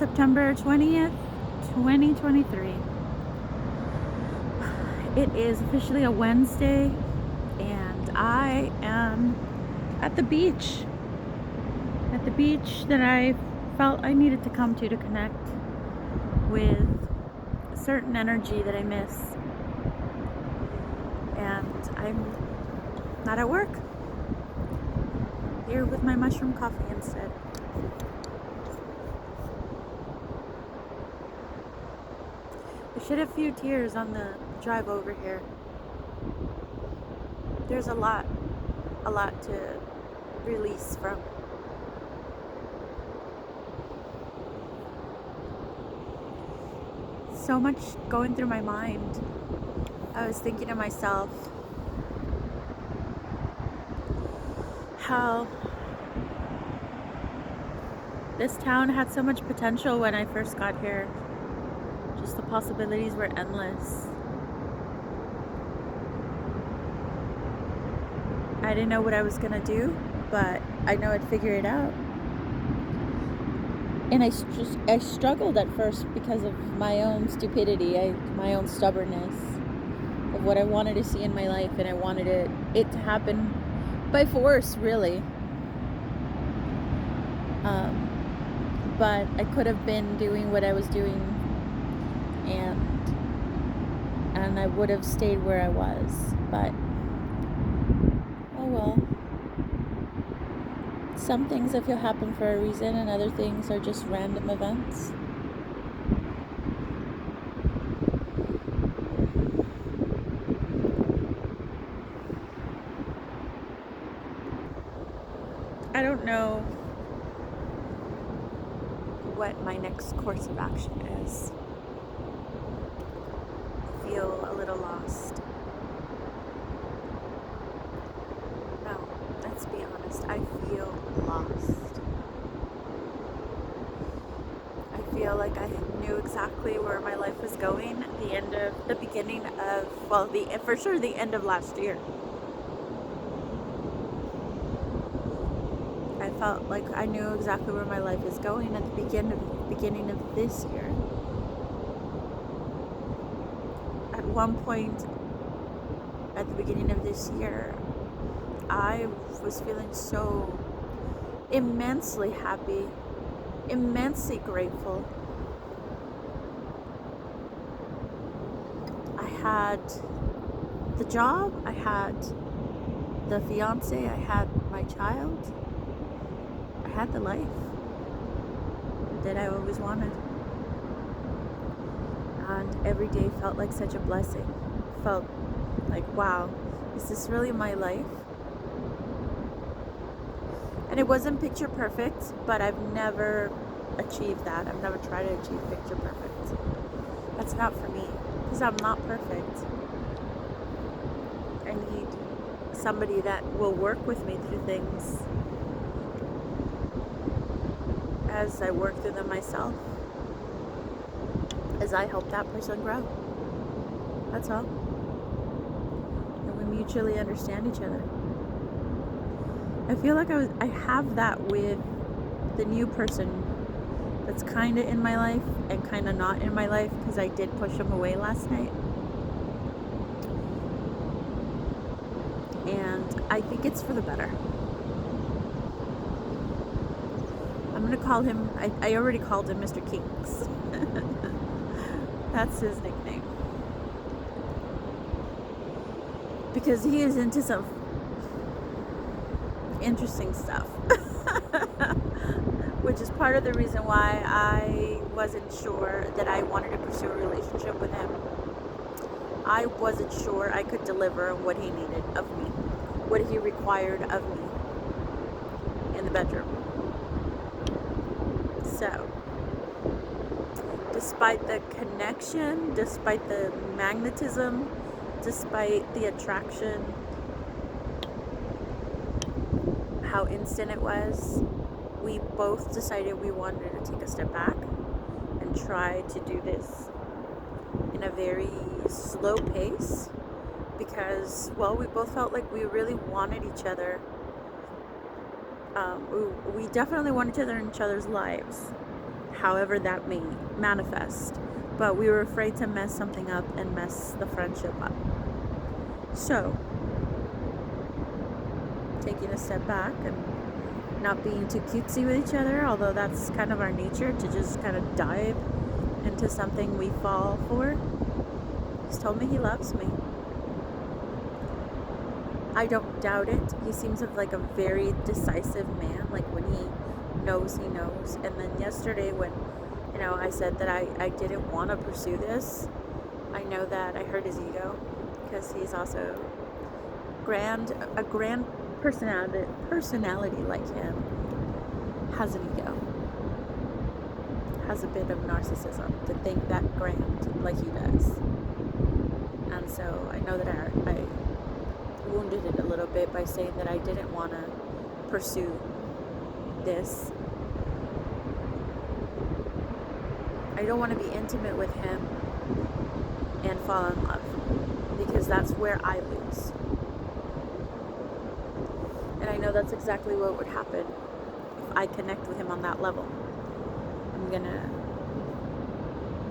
September 20th, 2023. It is officially a Wednesday, and I am at the beach. At the beach that I felt I needed to come to connect with a certain energy that I miss. And I'm not at work. Here with my mushroom coffee instead. I shed a few tears on the drive over here. There's a lot to release from. So much going through my mind. I was thinking to myself how this town had so much potential when I first got here. Just the possibilities were endless. I didn't know what I was gonna do, but I know I'd figure it out. And I struggled at first because of my own stupidity, my own stubbornness of what I wanted to see in my life, and I wanted it to happen by force, really. But I could have been doing what I was doing, and I would have stayed where I was. But oh well. Some things I feel happen for a reason, and other things are just random events. I don't know what my next course of action is. I feel a little lost. No, let's be honest, I feel lost. I feel like I knew exactly where my life was going at the end of for sure the end of last year. I felt like I knew exactly where my life is going at the beginning of this year. At one point at the beginning of this year, I was feeling so immensely happy, immensely grateful. I had the job, I had the fiance, I had my child. I had the life that I always wanted. And every day felt like such a blessing. Felt like, wow, is this really my life? And it wasn't picture perfect, but I've never achieved that. I've never tried to achieve picture perfect. That's not for me, because I'm not perfect. I need somebody that will work with me through things as I work through them myself, as I help that person grow. That's all. And we mutually understand each other. I feel like I have that with the new person that's kind of in my life and kind of not in my life, because I did push him away last night. And I think it's for the better. I'm going to call him, I already called him Mr. Kinks. That's his nickname. Because he is into some interesting stuff. Which is part of the reason why I wasn't sure that I wanted to pursue a relationship with him. I wasn't sure I could deliver what he needed of me, what he required of me in the bedroom. So, despite the connection, despite the magnetism, despite the attraction, how instant it was, we both decided we wanted to take a step back and try to do this in a very slow pace, because, well, we both felt like we really wanted each other. We definitely want each other in each other's lives. however that may manifest. But we were afraid to mess something up and mess the friendship up. So, taking a step back and not being too cutesy with each other, although that's kind of our nature, to just kind of dive into something we fall for. He's told me he loves me. I don't doubt it. He seems like a very decisive man. Like when he knows, he knows. And then yesterday when, I said that I didn't want to pursue this, I know that I hurt his ego, because he's also a grand personality like him has an ego, has a bit of narcissism to think that grand like he does. And so I know that I wounded it a little bit by saying that I didn't want to pursue this. I don't want to be intimate with him and fall in love, because that's where I lose. And I know that's exactly what would happen if I connect with him on that level. I'm gonna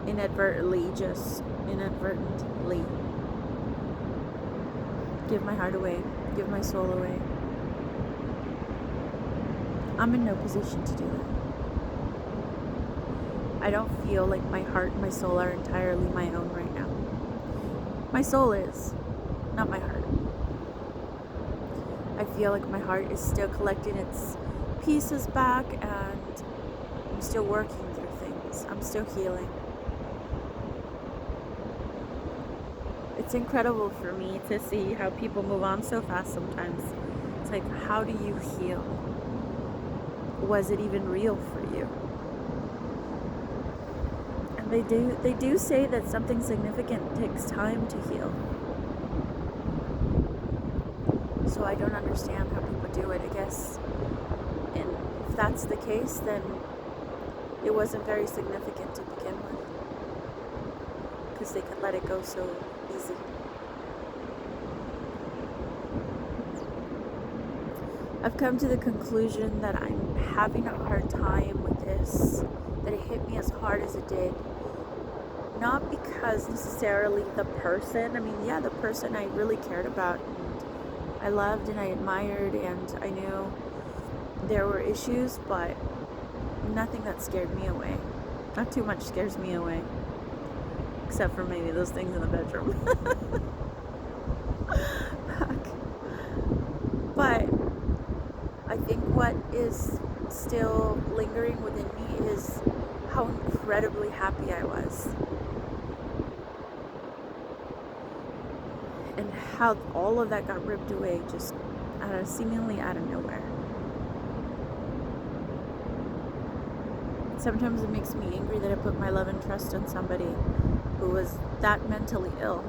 inadvertently give my heart away, give my soul away. I'm in no position to do that. I don't feel like my heart and my soul are entirely my own right now. My soul is, not my heart. I feel like my heart is still collecting its pieces back, and I'm still working through things. I'm still healing. It's incredible for me to see how people move on so fast sometimes. It's like, how do you heal? Was it even real for you? And they do say that something significant takes time to heal. So I don't understand how people do it, I guess. And if that's the case, then it wasn't very significant to begin with, because they could let it go so easy. I've come to the conclusion that I'm having a hard time with this, that it hit me as hard as it did. Not because necessarily the person, the person I really cared about, and I loved and I admired, and I knew there were issues, but nothing that scared me away. Not too much scares me away, except for maybe those things in the bedroom. But I think what is still lingering within me is how incredibly happy I was, and how all of that got ripped away just seemingly out of nowhere. Sometimes it makes me angry that I put my love and trust in somebody who was that mentally ill.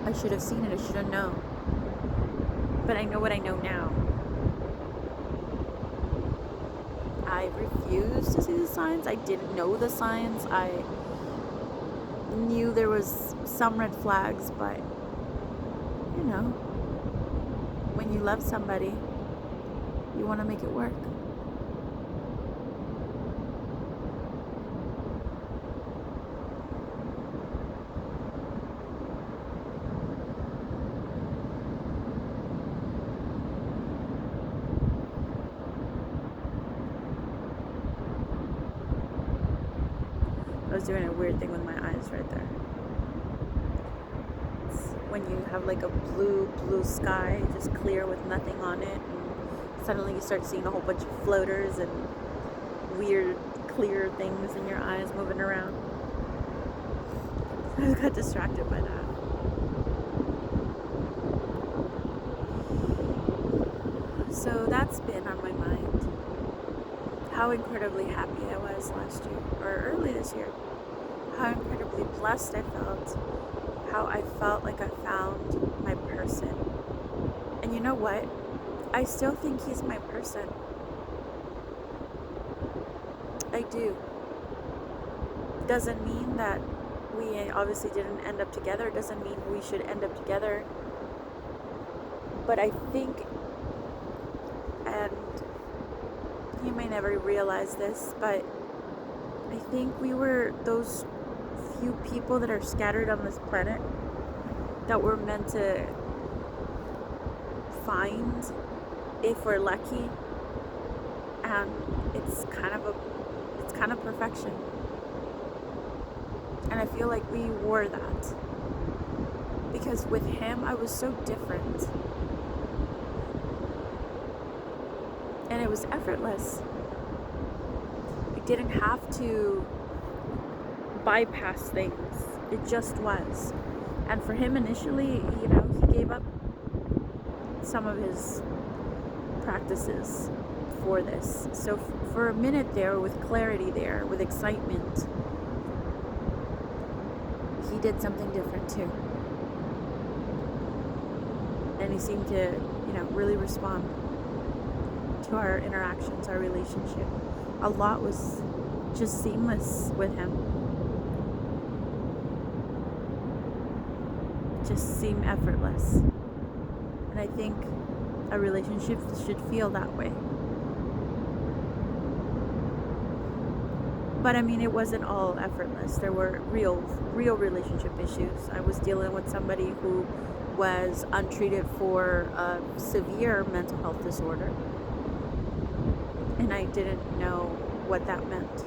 I should have seen it, I should have known. But I know what I know now. I refused to see the signs. I didn't know the signs. I knew there was some red flags, but when you love somebody, you want to make it work. I was doing a weird thing with my eyes right there. It's when you have like a blue sky, just clear with nothing on it, and suddenly you start seeing a whole bunch of floaters and weird clear things in your eyes moving around. I got distracted by that. So that's been on my mind. How incredibly happy I was last year, or early this year. How incredibly blessed I felt. How I felt like I found my person. And you know what? I still think he's my person. I do. Doesn't mean that we obviously didn't end up together. Doesn't mean we should end up together. But I think, and you may never realize this, but I think we were those few people that are scattered on this planet that we're meant to find if we're lucky, and it's kind of perfection. And I feel like we were that, because with him I was so different, and it was effortless. I didn't have to bypass things, it just was. And for him initially, he gave up some of his practices for this. So for a minute there, with clarity there, with excitement, he did something different too. And he seemed to, really respond to our interactions, our relationship. A lot was just seamless with him. Just seemed effortless. And I think a relationship should feel that way. But I mean, it wasn't all effortless. There were real relationship issues. I was dealing with somebody who was untreated for a severe mental health disorder. And I didn't know what that meant.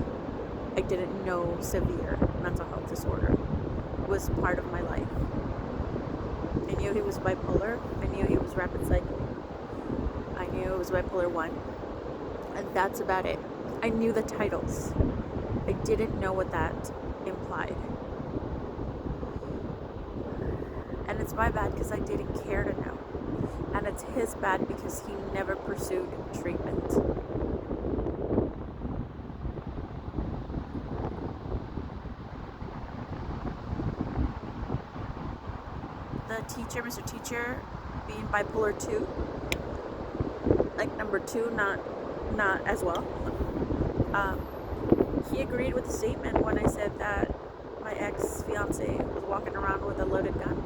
I didn't know severe mental health disorder was part of my life. I knew he was bipolar. I knew he was rapid cycling. I knew it was bipolar 1. And that's about it. I knew the titles. I didn't know what that implied. And it's my bad because I didn't care to know. And it's his bad because he never pursued treatment. The teacher, Mr. Teacher, being bipolar 2, like number 2, not as well. He agreed with the statement when I said that my ex-fiance was walking around with a loaded gun.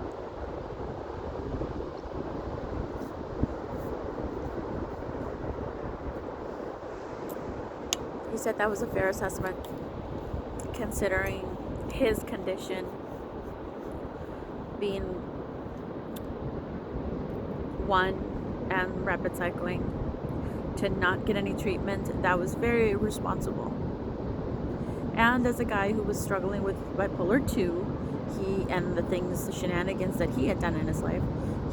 He said that was a fair assessment, considering his condition being 1 and rapid cycling. To not get any treatment, that was very irresponsible. And as a guy who was struggling with bipolar 2, and the shenanigans that he had done in his life,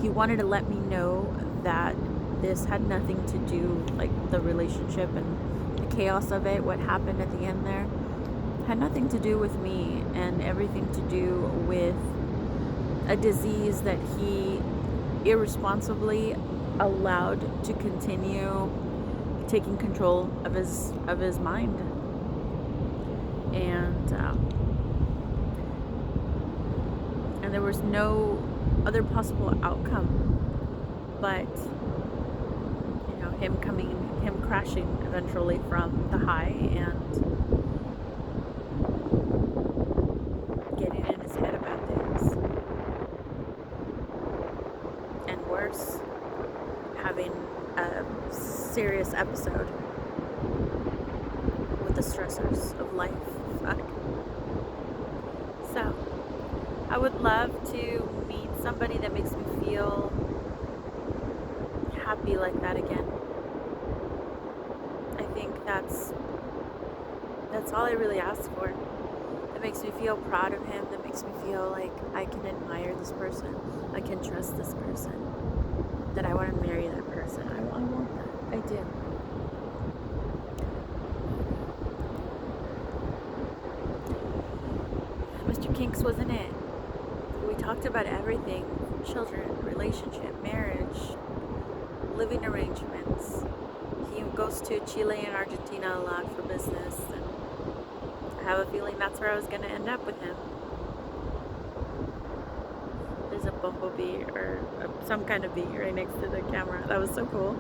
he wanted to let me know that this had nothing to do, like the relationship and the chaos of it, what happened at the end there, had nothing to do with me, and everything to do with a disease that he irresponsibly allowed to continue taking control of his mind. And there was no other possible outcome but him crashing eventually from the high and getting in his head about things, and worse, having a serious episode with the stressors of life. So I would love to meet somebody that makes me feel happy like that again. I think that's all I really ask for. That makes me feel proud of him, that makes me feel like I can admire this person, I can trust this person, that I want to marry that person. I want that. I do. Mr. Kinks wasn't it. We talked about everything: children, relationship, marriage, living arrangements. He goes to Chile and Argentina a lot for business, and I have a feeling that's where I was going to end up with him. There's a bumblebee or some kind of bee right next to the camera. That was so cool.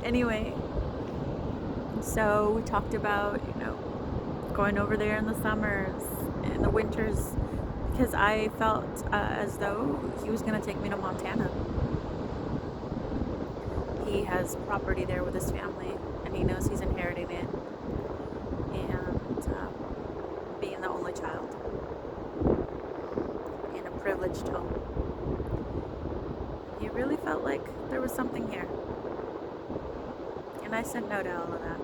Anyway, so we talked about, going over there in the summers, in the winters, because I felt as though he was going to take me to Montana. He has property there with his family, and he knows he's inheriting it. And I said no to all of that.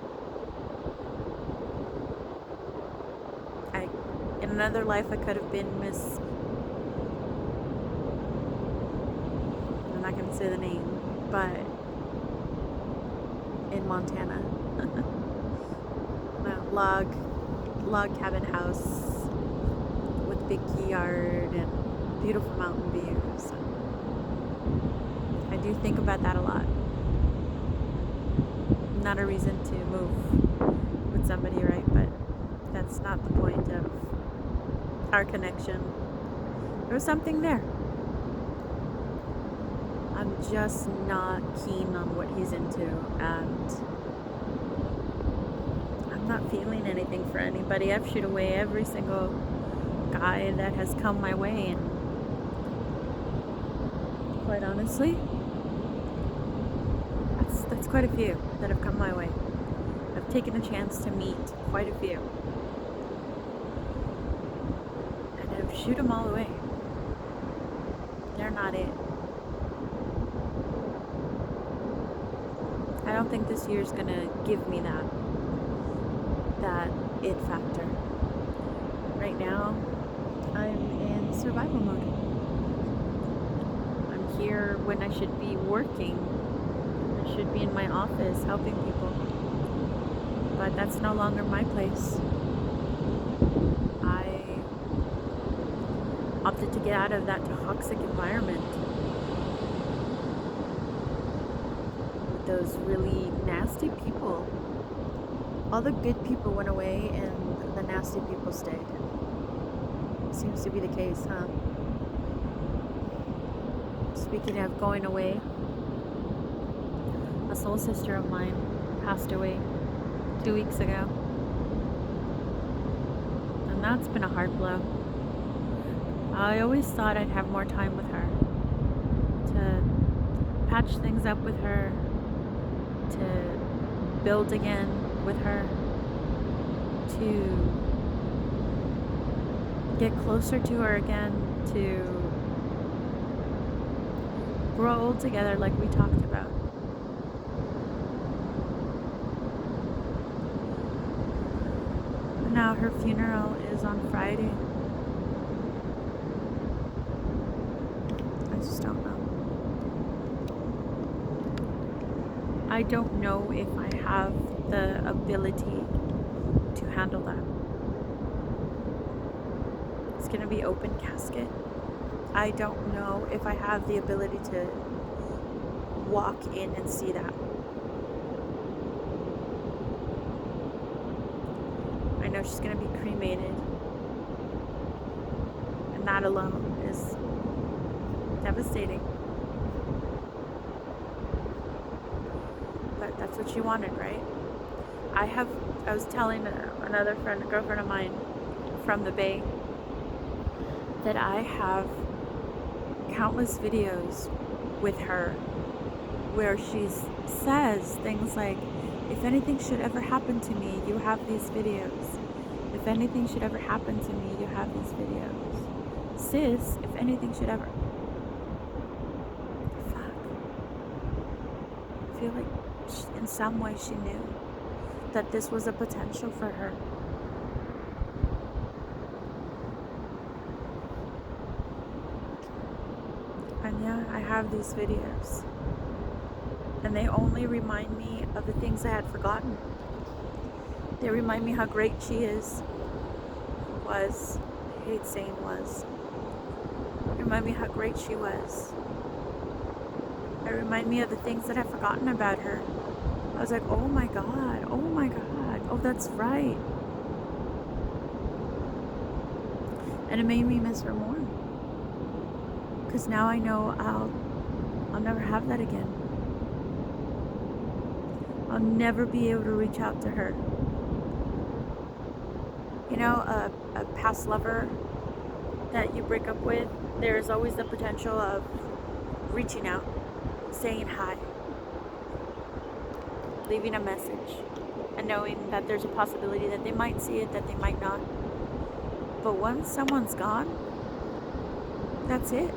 In another life, I could have been Miss, I'm not going to say the name, but in Montana. log cabin house with big yard and beautiful mountain views. I do think about that a lot. Not a reason to move with somebody, right? But that's not the point of our connection. There was something there. I'm just not keen on what he's into, and I'm not feeling anything for anybody. I've shooed away every single guy that has come my way, and quite honestly, that's quite a few that have come my way. I've taken a chance to meet quite a few, and I've shoot them all away. They're not it. I don't think this year's gonna give me that it factor. Right now, I'm in survival mode. I'm here when I should be working. I should be in my office helping people. But that's no longer my place. I opted to get out of that toxic environment. Those really nasty people. All the good people went away and the nasty people stayed. Seems to be the case, huh? Speaking of going away, a soul sister of mine passed away 2 weeks ago. And that's been a hard blow. I always thought I'd have more time with her, to patch things up with her, to build again with her, to get closer to her again, to grow old together like we talked about. Now her funeral is on Friday. I just don't know. I don't know if I have the ability to handle that. It's going to be open casket. I don't know if I have the ability to walk in and see that. I know she's going to be cremated, and that alone is devastating. But that's what she wanted, right? I was telling another friend, a girlfriend of mine from the Bay, that I have countless videos with her where she says things like, if anything should ever happen to me, you have these videos. If anything should ever happen to me, you have these videos. Sis, if anything should ever... Fuck. I feel like in some way she knew that this was a potential for her. And yeah, I have these videos. And they only remind me of the things I had forgotten. They remind me how great she is. Was. I hate saying was. They remind me how great she was. They remind me of the things that I've forgotten about her. I was like, oh my God, oh that's right. And it made me miss her more. Because now I know I'll never have that again. I'll never be able to reach out to her. You know, a past lover that you break up with, there's always the potential of reaching out, saying hi, leaving a message, and knowing that there's a possibility that they might see it, that they might not. But once someone's gone, that's it.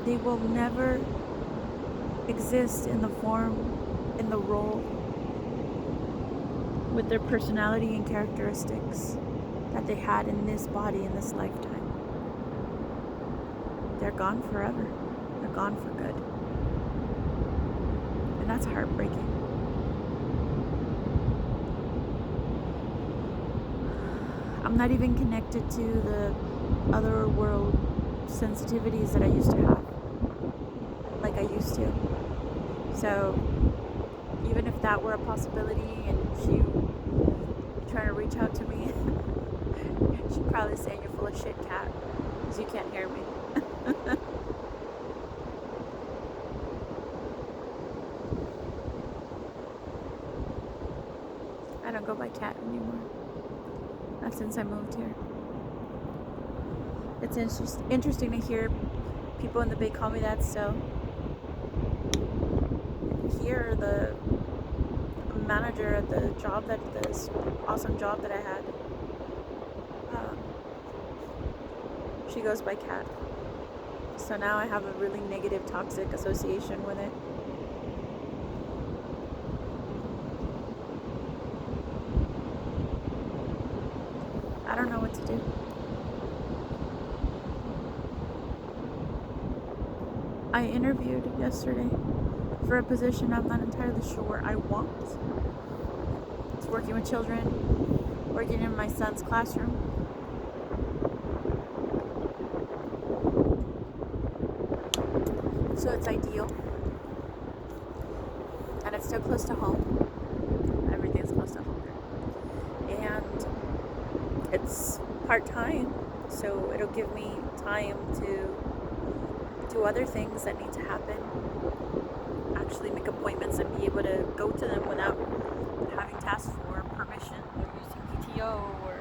They will never exist in the form, in the role with their personality and characteristics that they had in this body in this lifetime. They're gone forever. They're gone for good. And that's heartbreaking. I'm not even connected to the other world sensitivities that I used to have, like I used to. So even if that were a possibility and she trying to reach out to me, she'd probably say, "You're full of shit, cat, because you can't hear me." I don't go by cat anymore. Not since I moved here. It's interesting to hear people in the Bay call me that still. Here, the manager at the job this awesome job that I had, she goes by cat. So now I have a really negative, toxic association with it. I don't know what to do. I interviewed yesterday for a position I'm not entirely sure I want. It's working with children, working in my son's classroom. So it's ideal. And it's still close to home. Everything's close to home. And it's part-time, so it'll give me time to do other things that need to happen. Actually make appointments and be able to go to them without having to ask for permission or using PTO or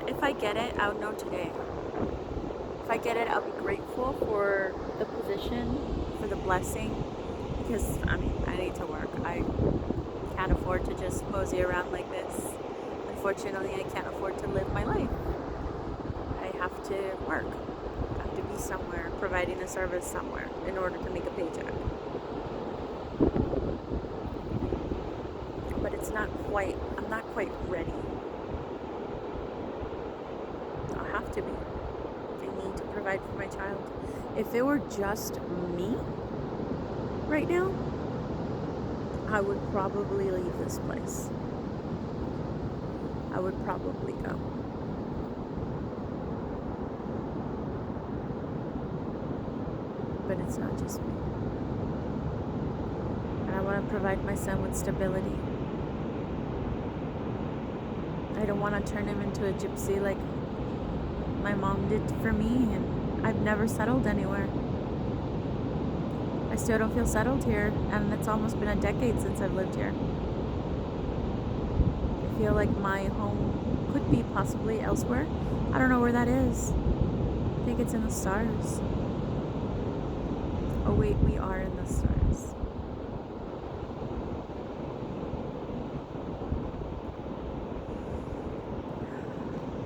if I get it, I'll know today. If I get it, I'll be grateful for the position, for the blessing, because I need to work. I can't afford to just mosey around like this. Unfortunately, I can't afford to live my life. I have to work. I have to be somewhere, providing a service somewhere in order to make a paycheck. But I'm not quite ready. To be. I need to provide for my child. If it were just me right now, I would probably leave this place. I would probably go. But it's not just me. And I want to provide my son with stability. I don't want to turn him into a gypsy like my mom did for me, and I've never settled anywhere. I still don't feel settled here, and it's almost been a decade since I've lived here. I feel like my home could be possibly elsewhere. I don't know where that is. I think it's in the stars. Oh wait, we are in the stars.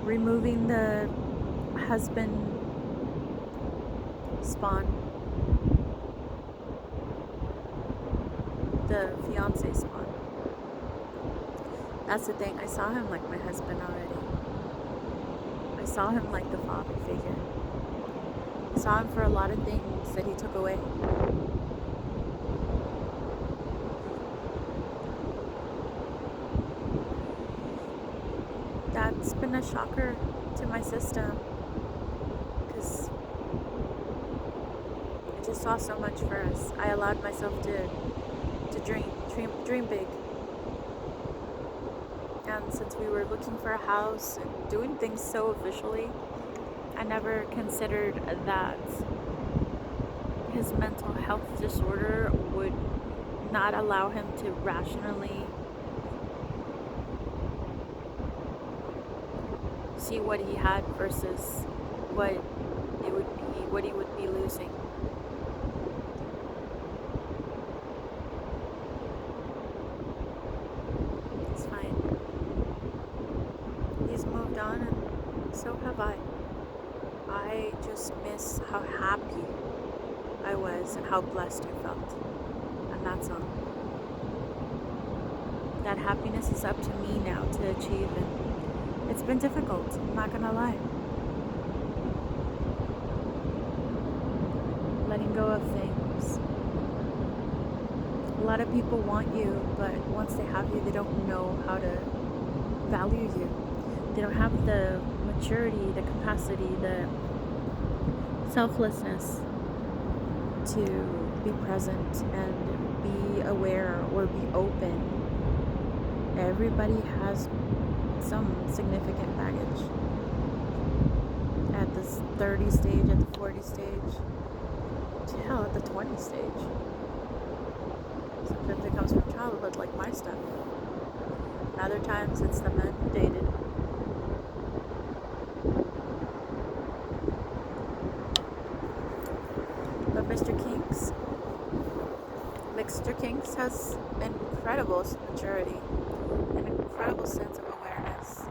Removing the husband spawn, the fiance spawn. That's the thing. I saw him like my husband already. I saw him like the father figure. I saw him for a lot of things that he took away. That's been a shocker to my system. I just saw so much for us. I allowed myself to dream big. And since we were looking for a house and doing things so officially, I never considered that his mental health disorder would not allow him to rationally see what he had versus what it would what he would be losing. It's fine. He's moved on, and so have I. I just miss how happy I was and how blessed I felt. And that's all. That happiness is up to me now to achieve, and it's been difficult, I'm not gonna lie. Letting go of things. A lot of people want you, but once they have you, they don't know how to value you. They don't have the maturity, the capacity, the selflessness to be present and be aware or be open. Everybody has some significant baggage at this 30 stage, at the 40 stage, hell, at the 20 stage. Sometimes it comes from childhood, like my stuff. Other times it's the men who dated. But Mr. Kinks has incredible maturity, an incredible sense of awareness,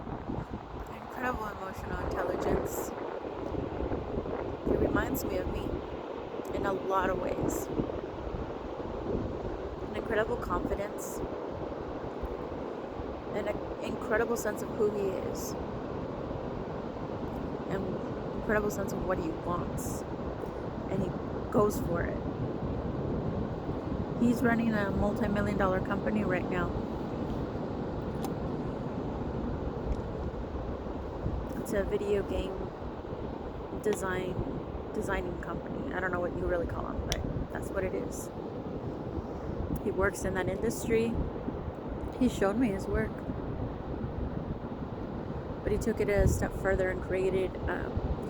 incredible emotional intelligence. He reminds me of me in a lot of ways. An incredible confidence, an incredible sense of who he is, an incredible sense of what he wants, and he goes for it. He's running a multi-million-dollar company right now. It's a video game designing company. I don't know what you really call them, but that's what it is. He works in that industry. He showed me his work, but he took it a step further and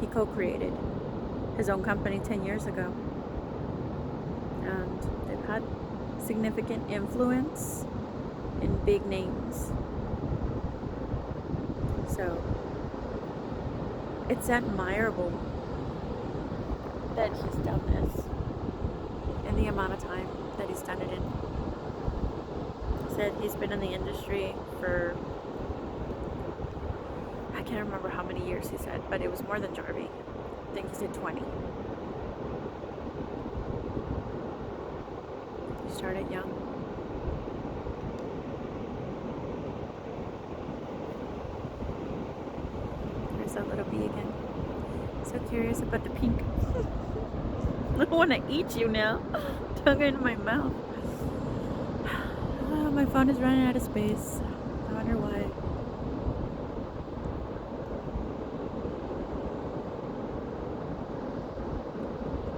he co-created his own company 10 years ago, and they've had significant influence in big names. So it's admirable that he's done this in the amount of time that he's done it in. He said he's been in the industry for, I can't remember how many years he said, but it was more than Jarvie. I think he said 20. He started young. There's that little bee again. So curious about the pink. I want to eat you now. Tongue in my mouth. Oh, my phone is running out of space. I wonder why.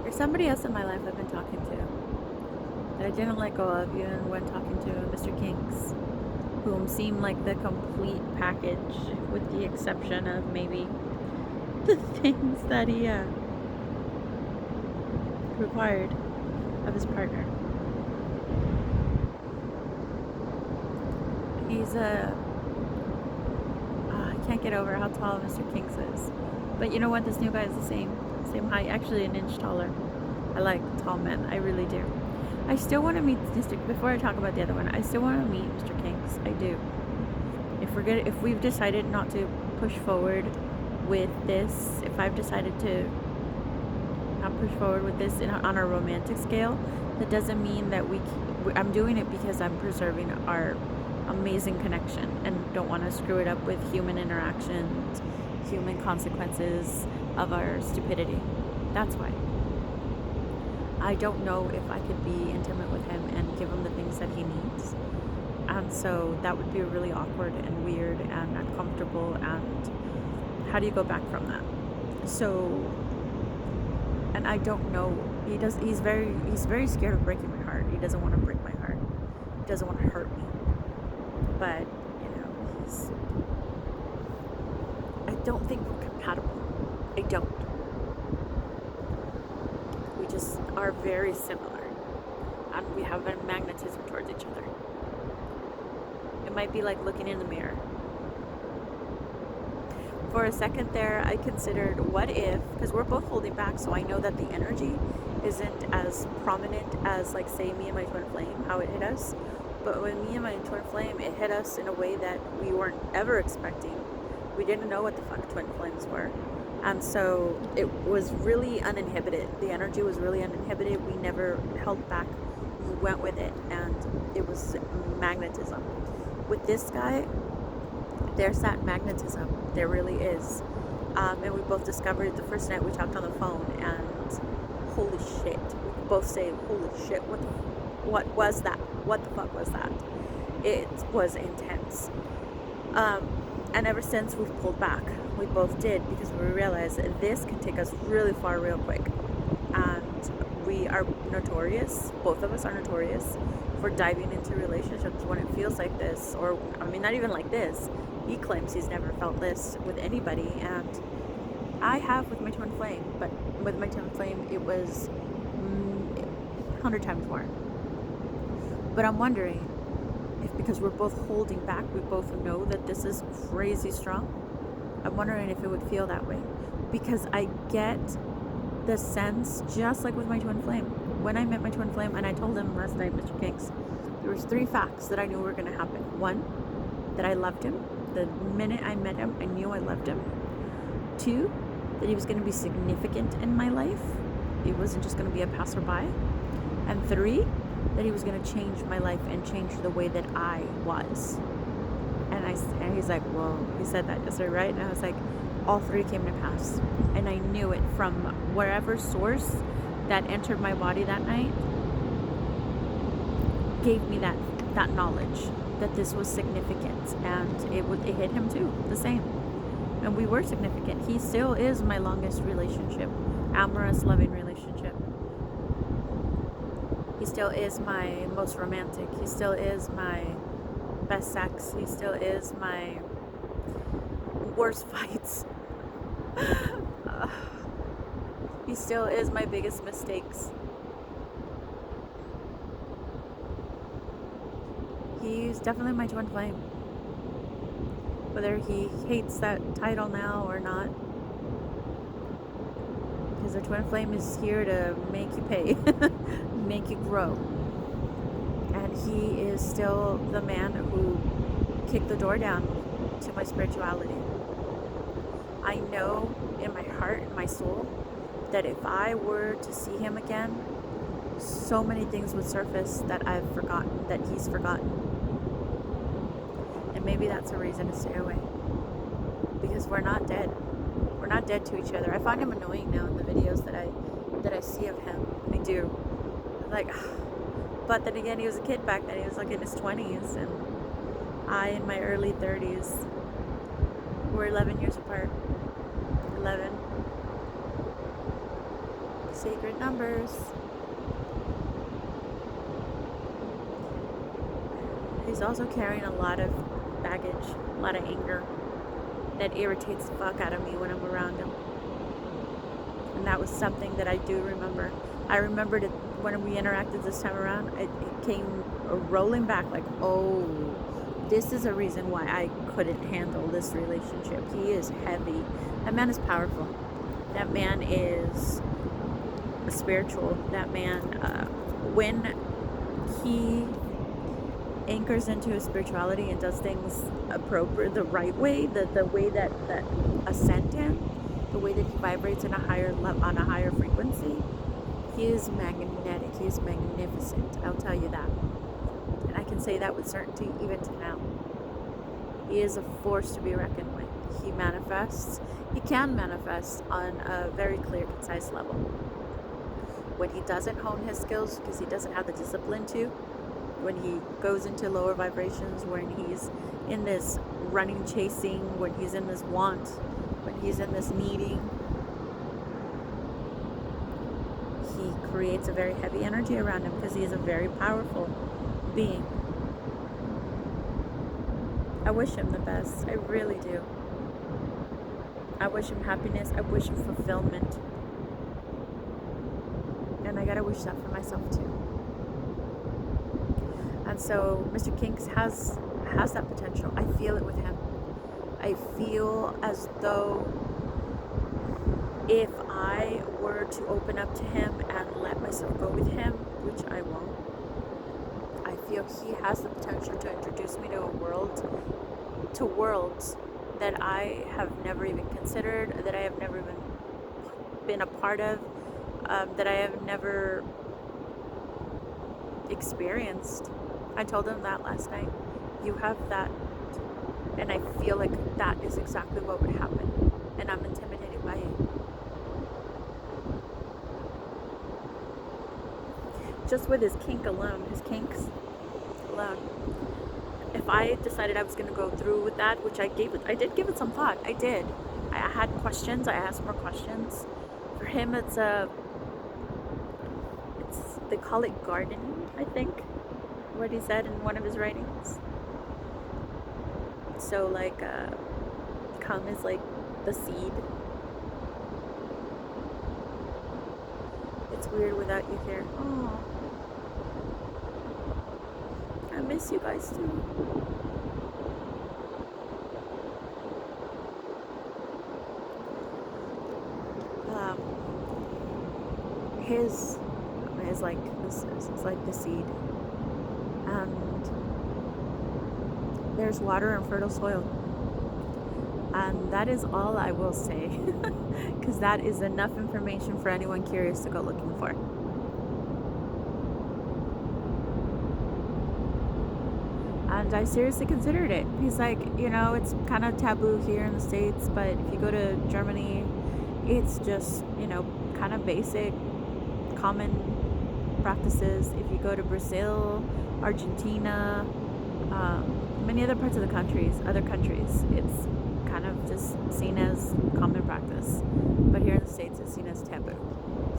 There's somebody else in my life I've been talking to that I didn't let go of even when talking to Mr. Kinks, whom seemed like the complete package, with the exception of maybe the things that he required of his partner. He's I can't get over how tall Mr. Kinks is. But you know what? This new guy is the same height, actually an inch taller. I like tall men, I really do. I still want to meet before I talk about the other one, I still want to meet Mr. Kinks. I do. If we've decided not to push forward with this, if I've decided to not push forward with this on a romantic scale, that doesn't mean that I'm doing it because I'm preserving our amazing connection and don't want to screw it up with human interactions, human consequences of our stupidity. That's why. I don't know if I could be intimate with him and give him the things that he needs. And so that would be really awkward and weird and uncomfortable, and how do you go back from that? So, and I don't know. He's very scared of breaking my heart. He doesn't want to break my heart. He doesn't want to hurt me. But, I don't think we're compatible. I don't. We just are very similar, and we have a magnetism towards each other. It might be like looking in the mirror. For a second there, I considered, what if, because we're both holding back, so I know that the energy isn't as prominent as, like, say, me and my twin flame, how it hit us. But when me and my twin flame, it hit us in a way that we weren't ever expecting. We didn't know what the fuck twin flames were. And so it was really uninhibited. The energy was really uninhibited. We never held back. We went with it, and it was magnetism. With this guy, there's that magnetism. There really is. And we both discovered it the first night we talked on the phone, and holy shit. We both say, holy shit, what was that? What the fuck was that? It was intense. And ever since, we've pulled back. We both did, because we realized that this can take us really far real quick. And we are notorious, both of us are notorious, for diving into relationships when it feels like this, or, I mean, not even like this. He claims he's never felt this with anybody, and I have with my twin flame, but with my twin flame, it was 100 times more. But I'm wondering if, because we're both holding back, we both know that this is crazy strong. I'm wondering if it would feel that way, because I get the sense, just like with my twin flame. When I met my twin flame, and I told him last night, Mr. Kinks, there was 3 facts that I knew were going to happen. 1, that I loved him. The minute I met him, I knew I loved him. 2, that he was going to be significant in my life. He wasn't just going to be a passerby. And 3, that he was going to change my life and change the way that I was. And he's like, well, he said that yesterday, right? And I was like, all 3 came to pass. And I knew it from wherever source that entered my body that night gave me that knowledge that this was significant. And it hit him too, the same. And we were significant. He still is my longest relationship, amorous, loving relationship. He still is my most romantic. He still is my best sex. He still is my worst fights. He still is my biggest mistakes. He's definitely my twin flame. Whether he hates that title now or not. Because the twin flame is here to make you pay. Make you grow. And he is still the man who kicked the door down to my spirituality. I know in my heart and my soul that if I were to see him again, so many things would surface that I've forgotten, that he's forgotten. And maybe that's a reason to stay away. Because we're not dead. We're not dead to each other. I find him annoying now in the videos that I see of him. I do. Like, but then again, he was a kid back then. He was like in his 20s, and I in my early 30s. We're 11 years apart. 11. Sacred numbers. He's also carrying a lot of baggage, a lot of anger that irritates the fuck out of me when I'm around him. And that was something that I do remember. I remembered it when we interacted this time around. It came rolling back like, oh, this is a reason why I couldn't handle this relationship. He is heavy. That man is powerful. That man is spiritual. That man, when he anchors into his spirituality and does things appropriate, the right way, the way that ascend him, the way that he vibrates on a higher frequency, he is magnetic. He is magnificent. I'll tell you that. And I can say that with certainty even to now. He is a force to be reckoned with. He manifests. He can manifest on a very clear, concise level. When he doesn't hone his skills because he doesn't have the discipline to, when he goes into lower vibrations, when he's in this running, chasing, when he's in this want, when he's in this needing, he creates a very heavy energy around him because he is a very powerful being. I wish him the best. I really do. I wish him happiness. I wish him fulfillment. And I gotta wish that for myself too. And so Mr. Kinks has that potential. I feel it with him. I feel as though if I were to open up to him and let myself go with him, which I won't, I feel he has the potential to introduce me to worlds that I have never even considered, that I have never even been a part of, that I have never experienced. I told him that last night. You have that, and I feel like that is exactly what would happen, and I'm intimidated by it. Just with his kinks alone, if I decided I was going to go through with that, which I did give it some thought. I did. I had questions. I asked more questions. For him, they call it gardening, I think, what he said in one of his writings. So like, cum is like the seed. It's weird without you here. Oh, I miss you guys too. His like this is like the seed, and there's water and fertile soil, and that is all I will say, because that is enough information for anyone curious to go looking for. And I seriously considered it. He's like, it's kind of taboo here in the States, but if you go to Germany, it's just, kind of basic, common practices. If you go to Brazil, Argentina, many other parts of the other countries, it's kind of just seen as common practice. But here in the States, it's seen as taboo.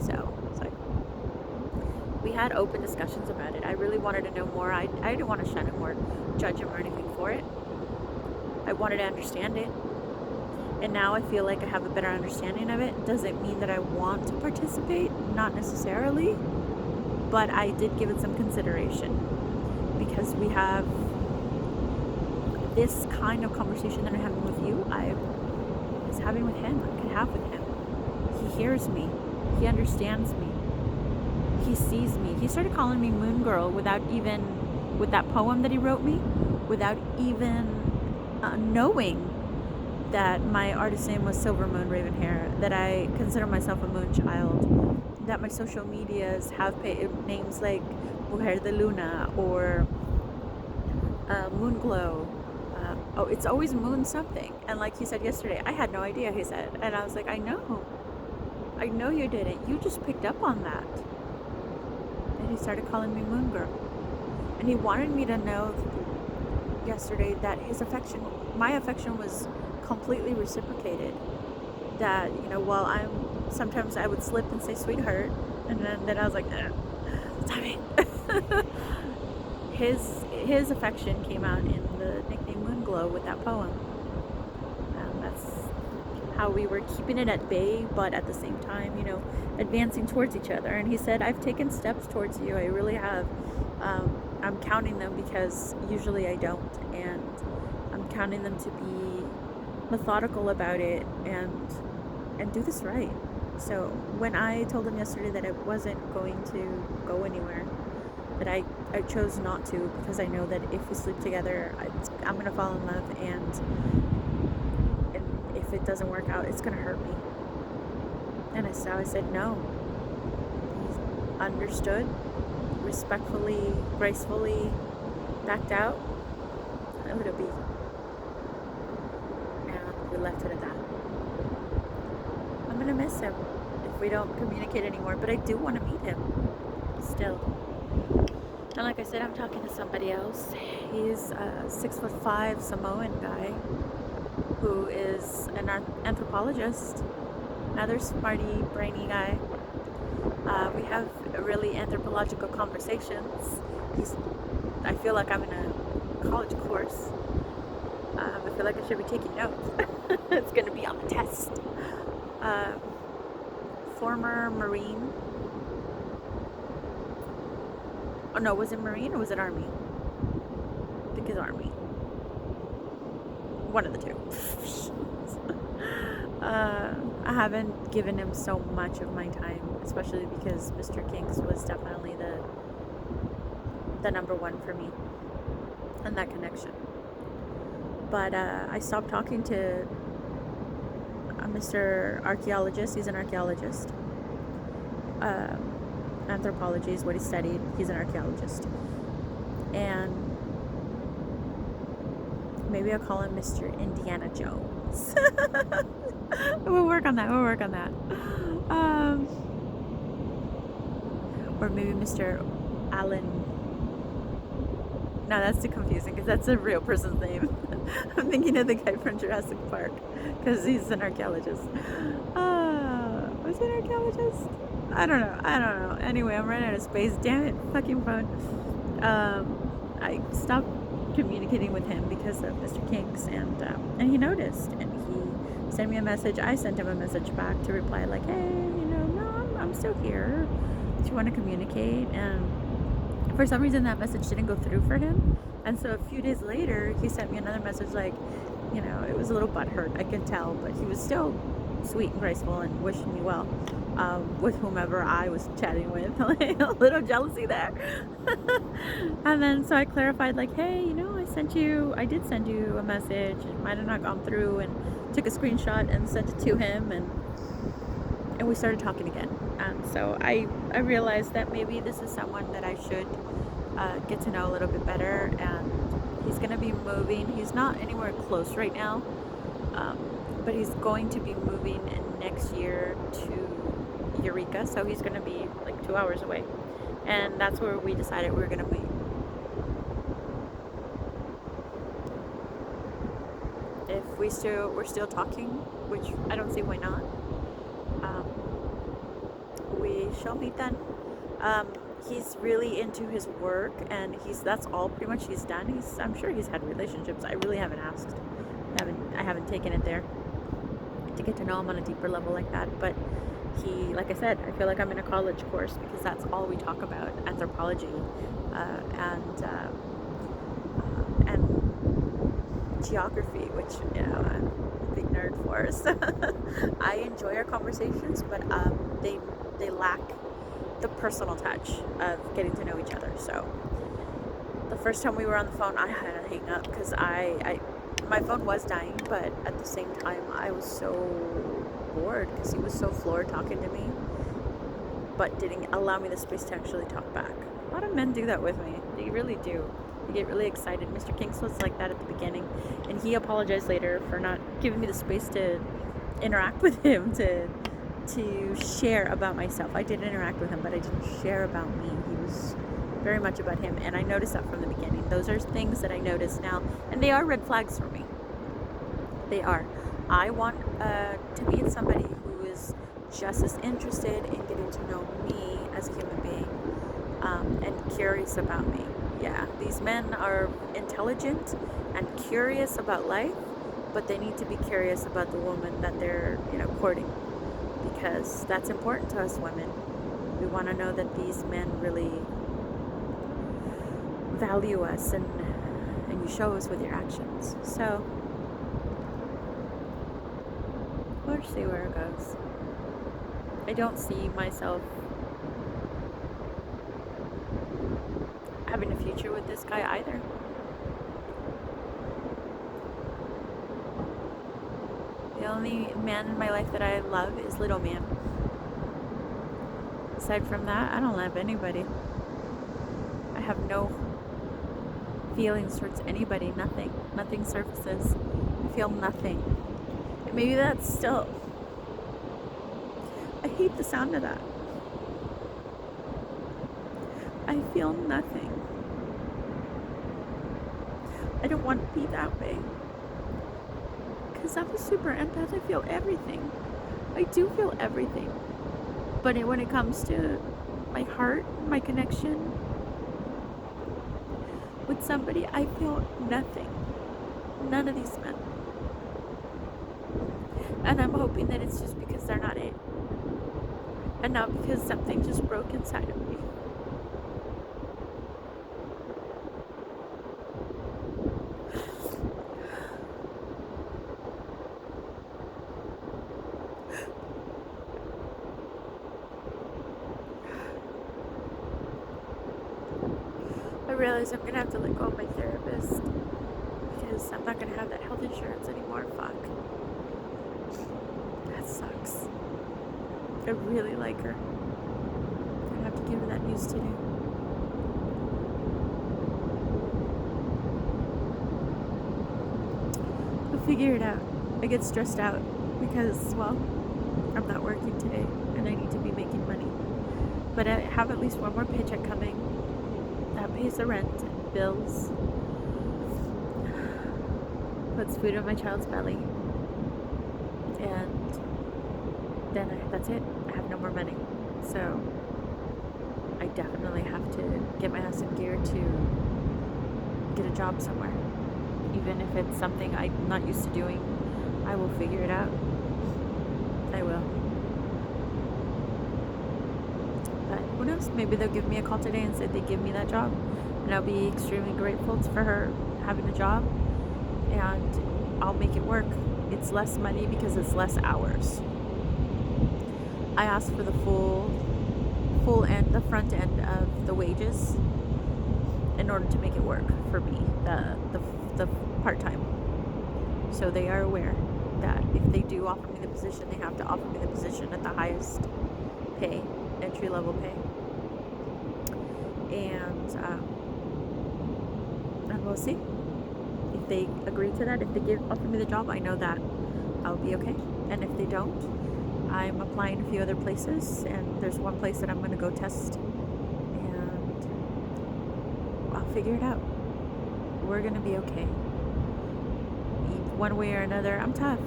So it's like, we had open discussions about it. I really wanted to know more. I didn't want to shun him or judge him or anything for it. I wanted to understand it. And now I feel like I have a better understanding of it. Does it mean that I want to participate? Not necessarily. But I did give it some consideration. Because we have this kind of conversation that I'm having with you, I was having with him. I could have with him. He hears me. He understands me. He sees me. He started calling me Moon Girl with that poem that he wrote me, without even knowing that my artist name was Silver Moon Raven Hair, that I consider myself a moon child, that my social medias have names like Mujer de Luna or Moon Glow. It's always moon something. And like he said yesterday, I had no idea, he said. And I was like, I know you didn't. You just picked up on that. And he started calling me Moon Girl. And he wanted me to know yesterday that my affection was completely reciprocated. That, while sometimes I would slip and say sweetheart, and then I was like, stop it. His affection came out in the nickname Moon Glow with that poem. And that's how we were keeping it at bay, but at the same time, advancing towards each other. And he said, I've taken steps towards you. I really have. I'm counting them because usually I don't. And I'm counting them to be methodical about it and do this right. So when I told him yesterday that I wasn't going to go anywhere, that I chose not to, because I know that if we sleep together, I'm going to fall in love, and if it doesn't work out, it's going to hurt me. And so I said no. He understood, respectfully, gracefully backed out. I let it be. And we left it at that. I'm going to miss him if we don't communicate anymore, but I do want to meet him still. And like I said, I'm talking to somebody else. He's a 6'5" Samoan guy who is an anthropologist, another smarty, brainy guy. We have really anthropological conversations. I feel like I'm in a college course. I feel like I should be taking notes. It's going to be on the test. Former Marine. Oh no, was it Marine or was it Army? I think it's Army. one of the two. I haven't given him so much of my time, especially because Mr. Kinks was definitely the number one for me and that connection. But I stopped talking to Mr. Archaeologist. He's an archaeologist. Anthropology is what he studied. He's an archaeologist. And maybe I'll call him Mr. Indiana Jones. We'll work on that. Or maybe Mr. Allen. No, that's too confusing because that's a real person's name. I'm thinking of the guy from Jurassic Park because he's an archaeologist. Was he an archaeologist? I don't know. Anyway, I'm running out of space. Damn it, fucking phone. I stopped communicating with him because of Mr. Kinks, and he noticed, and he sent me a message. I sent him a message back to reply like, hey, no, I'm still here. Do you want to communicate? And for some reason that message didn't go through for him, and so a few days later he sent me another message like, it was a little butthurt, I could tell, but he was still sweet and graceful and wishing me well, with whomever I was chatting with. Like, a little jealousy there. And then so I clarified like, hey, I did send you a message, it might have not gone through, and took a screenshot and sent it to him, and we started talking again. And so I realized that maybe this is someone that I should get to know a little bit better. And he's going to be moving. He's not anywhere close right now, but he's going to be moving next year to Eureka, so he's going to be like 2 hours away, and that's where we decided we were going to meet. If we're still talking, which I don't see why not, we shall meet then. He's really into his work, and that's all pretty much he's done. I'm sure he's had relationships. I really haven't asked. I haven't taken it there to get to know him on a deeper level like that. But like I said, I feel like I'm in a college course because that's all we talk about: anthropology and geography, which I'm a big nerd for. So I enjoy our conversations, but they lack the personal touch of getting to know each other. So the first time we were on the phone, I had to hang up because my phone was dying, but at the same time I was so bored because he was so floored talking to me, but didn't allow me the space to actually talk back. A lot of men do that with me. They really do. They get really excited. Mr. Kinks was like that at the beginning, and he apologized later for not giving me the space to interact with him, to share about myself. I did interact with him, but I didn't share about me. He was very much about him, and I noticed that from the beginning. Those are things that I notice now, and they are red flags for me. They are. I want to meet somebody who is just as interested in getting to know me as a human being, and curious about me. Yeah, these men are intelligent and curious about life, but they need to be curious about the woman that they're courting, because that's important to us women. We want to know that these men really value us, and you show us with your actions. So we'll see where it goes. I don't see myself having a future with this guy either. The only man in my life that I love is Little Man. Aside from that, I don't love anybody. I have no feelings towards anybody. Nothing surfaces. I feel nothing. And maybe that's still, I hate the sound of that. I feel nothing. I don't want to be that way, because I'm a super empath. I feel everything. I do feel everything. But when it comes to my heart, my connection with somebody, I feel nothing. None of these men. And I'm hoping that it's just because they're not it, and not because something just broke inside of me. realize I'm gonna have to let go of my therapist because I'm not gonna have that health insurance anymore. Fuck. That sucks. I really like her. I have to give her that news today. We'll figure it out. I get stressed out because, well, I'm not working today and I need to be making money. But I have at least one more paycheck coming that pays the rent and bills, puts food in my child's belly, and then that's it. I have no more money. So I definitely have to get my ass in gear to get a job somewhere. Even if it's something I'm not used to doing, I will figure it out. I will. But who knows? Maybe they'll give me a call today and say they give me that job. And I'll be extremely grateful for her having a job. And I'll make it work. It's less money because it's less hours. I asked for the full end, the front end of the wages in order to make it work for me, the part-time. So they are aware that if they do offer me the position, they have to offer me the position at the highest pay, entry-level pay. And we'll see. If they agree to that, if they offer me the job, I know that I'll be okay. And if they don't, I'm applying a few other places, and there's one place that I'm going to go test, and I'll figure it out. We're going to be okay. One way or another, I'm tough.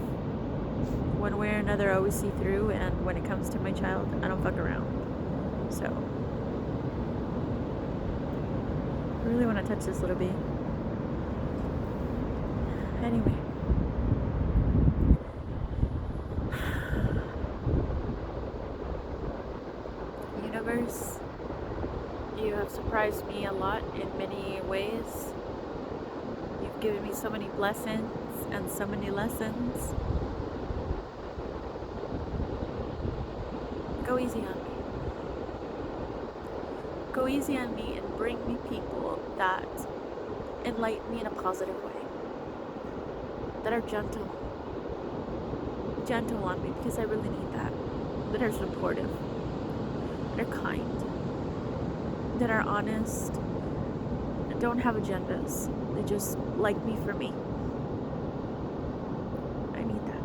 One way or another, I always see through, and when it comes to my child, I don't fuck around. So, I really want to touch this little bee. Anyway. Universe, you have surprised me a lot in many ways. You've given me so many blessings and so many lessons. Go easy on me. Go easy on me and bring me people that enlighten me in a positive way. That are gentle. Gentle on me because I really need that. That are supportive. That are kind. That are honest. That don't have agendas. They just like me for me. I need that.